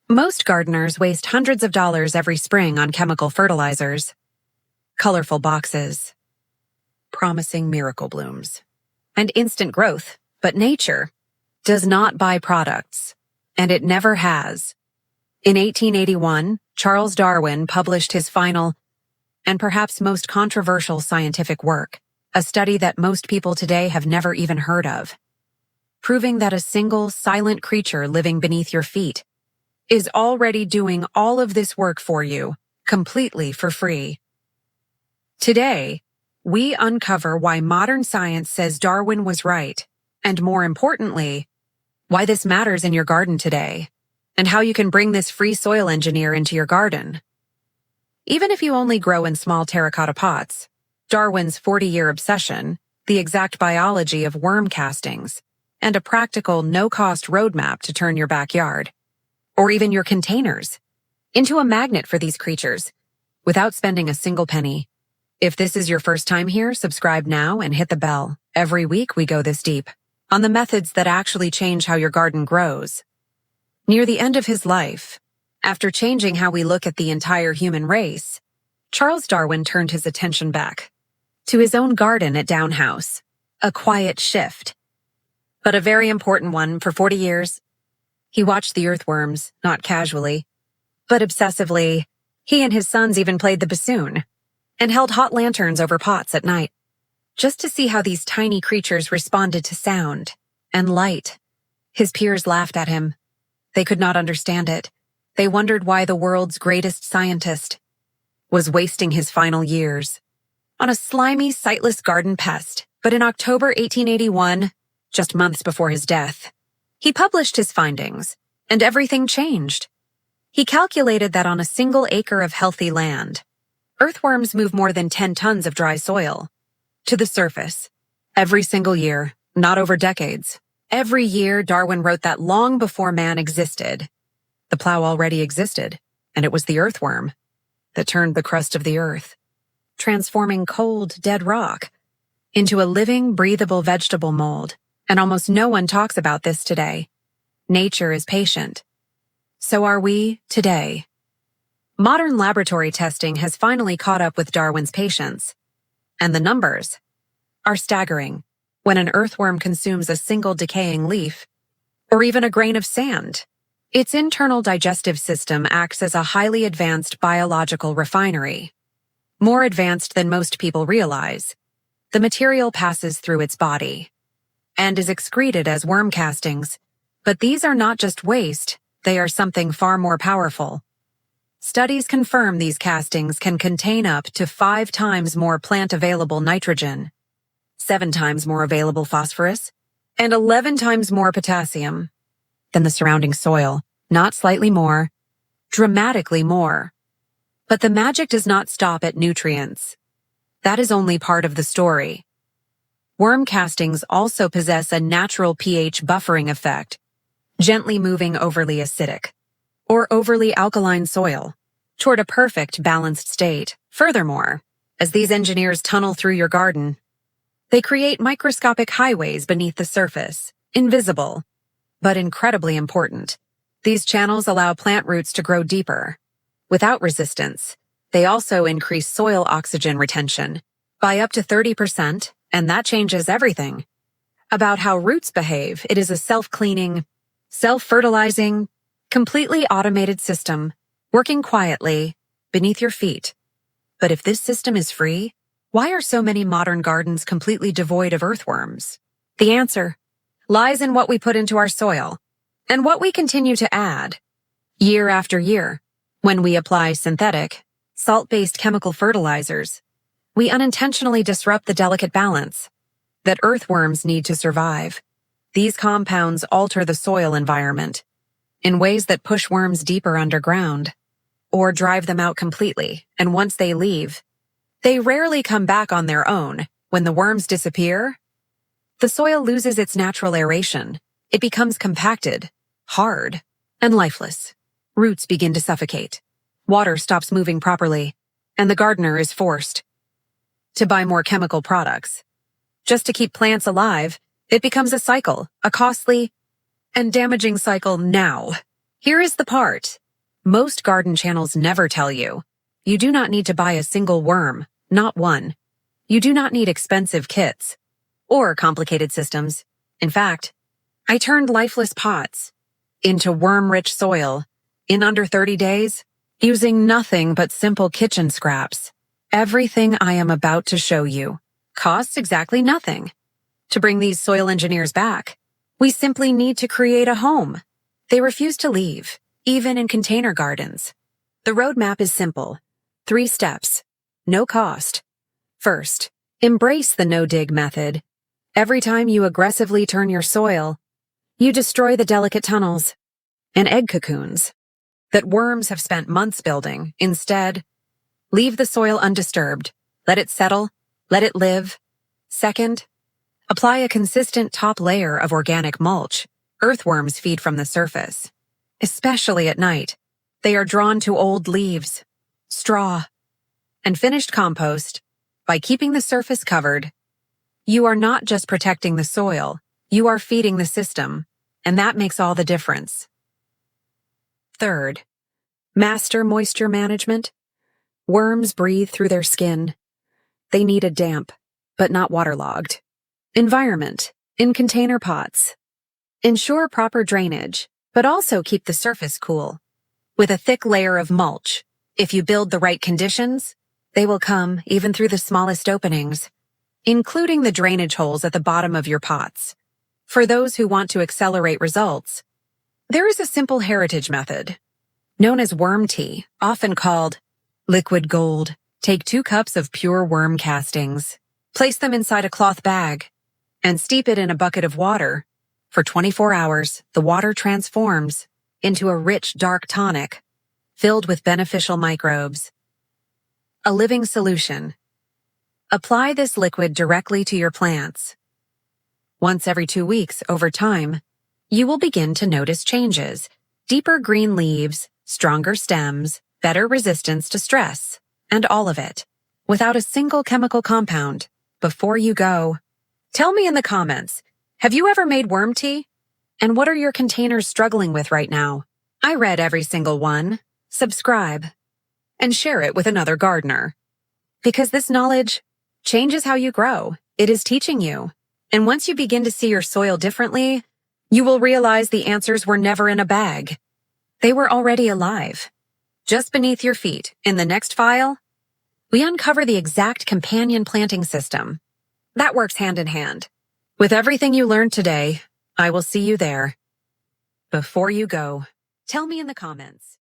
Most gardeners waste hundreds of dollars every spring on chemical fertilizers, colorful boxes, promising miracle blooms, and instant growth. But nature does not buy products, and it never has. In 1881, Charles Darwin published his final and perhaps most controversial scientific work, a study that most people today have never even heard of, proving that a single silent creature living beneath your feet is already doing all of this work for you, completely for free. Today, we uncover why modern science says Darwin was right, and more importantly, why this matters in your garden today, and how you can bring this free soil engineer into your garden. Even if you only grow in small terracotta pots, Darwin's 40-year obsession, the exact biology of worm castings, and a practical, no-cost roadmap to turn your backyard, or even your containers, into a magnet for these creatures, without spending a single penny. If this is your first time here, subscribe now and hit the bell. Every week we go this deep on the methods that actually change how your garden grows. Near the end of his life, after changing how we look at the entire human race, Charles Darwin turned his attention back to his own garden at Down House, a quiet shift, but a very important one. For 40 years. He watched the earthworms, not casually, but obsessively. He and his sons even played the bassoon and held hot lanterns over pots at night, just to see how these tiny creatures responded to sound and light. His peers laughed at him. They could not understand it. They wondered why the world's greatest scientist was wasting his final years on a slimy, sightless garden pest. But in October 1881, just months before his death, he published his findings, and everything changed. He calculated that on a single acre of healthy land, earthworms move more than 10 tons of dry soil to the surface every single year, not over decades. Every year, Darwin wrote that long before man existed, the plow already existed, and it was the earthworm that turned the crust of the earth, transforming cold, dead rock into a living, breathable vegetable mold. And almost no one talks about this today. Nature is patient. So are we today. Modern laboratory testing has finally caught up with Darwin's patience. And the numbers are staggering. When an earthworm consumes a single decaying leaf, or even a grain of sand, its internal digestive system acts as a highly advanced biological refinery. More advanced than most people realize. The material passes through its body and is excreted as worm castings. But these are not just waste, they are something far more powerful. Studies confirm these castings can contain up to 5 times more plant-available nitrogen, 7 times more available phosphorus, and 11 times more potassium than the surrounding soil. Not slightly more, dramatically more. But the magic does not stop at nutrients. That is only part of the story. Worm castings also possess a natural pH buffering effect, gently moving overly acidic or overly alkaline soil toward a perfect balanced state. Furthermore, as these engineers tunnel through your garden, they create microscopic highways beneath the surface, invisible, but incredibly important. These channels allow plant roots to grow deeper, without resistance. They also increase soil oxygen retention by up to 30%, and that changes everything about how roots behave. It is a self-cleaning, self-fertilizing, completely automated system, working quietly beneath your feet. But if this system is free, why are so many modern gardens completely devoid of earthworms? The answer lies in what we put into our soil and what we continue to add year after year. When we apply synthetic, salt-based chemical fertilizers, we unintentionally disrupt the delicate balance that earthworms need to survive. These compounds alter the soil environment in ways that push worms deeper underground or drive them out completely. And once they leave, they rarely come back on their own. When the worms disappear, the soil loses its natural aeration. It becomes compacted, hard, and lifeless. Roots begin to suffocate. Water stops moving properly, and the gardener is forced to buy more chemical products. Just to keep plants alive, it becomes a cycle, a costly and damaging cycle. Now, Here is the part most garden channels never tell you. You do not need to buy a single worm, not one. You do not need expensive kits or complicated systems. In fact, I turned lifeless pots into worm-rich soil in under 30 days using nothing but simple kitchen scraps. Everything I am about to show you costs exactly nothing. To bring these soil engineers back, we simply need to create a home. They refuse to leave, even in container gardens. The roadmap is simple. 3 steps. No cost. First, embrace the no-dig method. Every time you aggressively turn your soil, you destroy the delicate tunnels and egg cocoons that worms have spent months building. Instead, leave the soil undisturbed. Let it settle. Let it live. Second, apply a consistent top layer of organic mulch. Earthworms feed from the surface, especially at night. They are drawn to old leaves, straw, and finished compost. By keeping the surface covered, you are not just protecting the soil, you are feeding the system, and that makes all the difference. Third, master moisture management. Worms breathe through their skin. They need a damp, but not waterlogged, environment in container pots. Ensure proper drainage, but also keep the surface cool. With a thick layer of mulch, if you build the right conditions, they will come even through the smallest openings, including the drainage holes at the bottom of your pots. For those who want to accelerate results, there is a simple heritage method, known as worm tea, often called liquid gold. Take 2 cups of pure worm castings, place them inside a cloth bag, and steep it in a bucket of water. For 24 hours, the water transforms into a rich, dark tonic filled with beneficial microbes. A living solution. Apply this liquid directly to your plants. Once every 2 weeks, over time, you will begin to notice changes. Deeper green leaves, stronger stems, better resistance to stress, and all of it, without a single chemical compound. Before you go, tell me in the comments, have you ever made worm tea? And what are your containers struggling with right now? I read every single one. Subscribe and share it with another gardener. Because this knowledge changes how you grow. It is teaching you. And once you begin to see your soil differently, you will realize the answers were never in a bag. They were already alive. Just beneath your feet, in the next file, we uncover the exact companion planting system that works hand in hand. With everything you learned today, I will see you there. Before you go, tell me in the comments.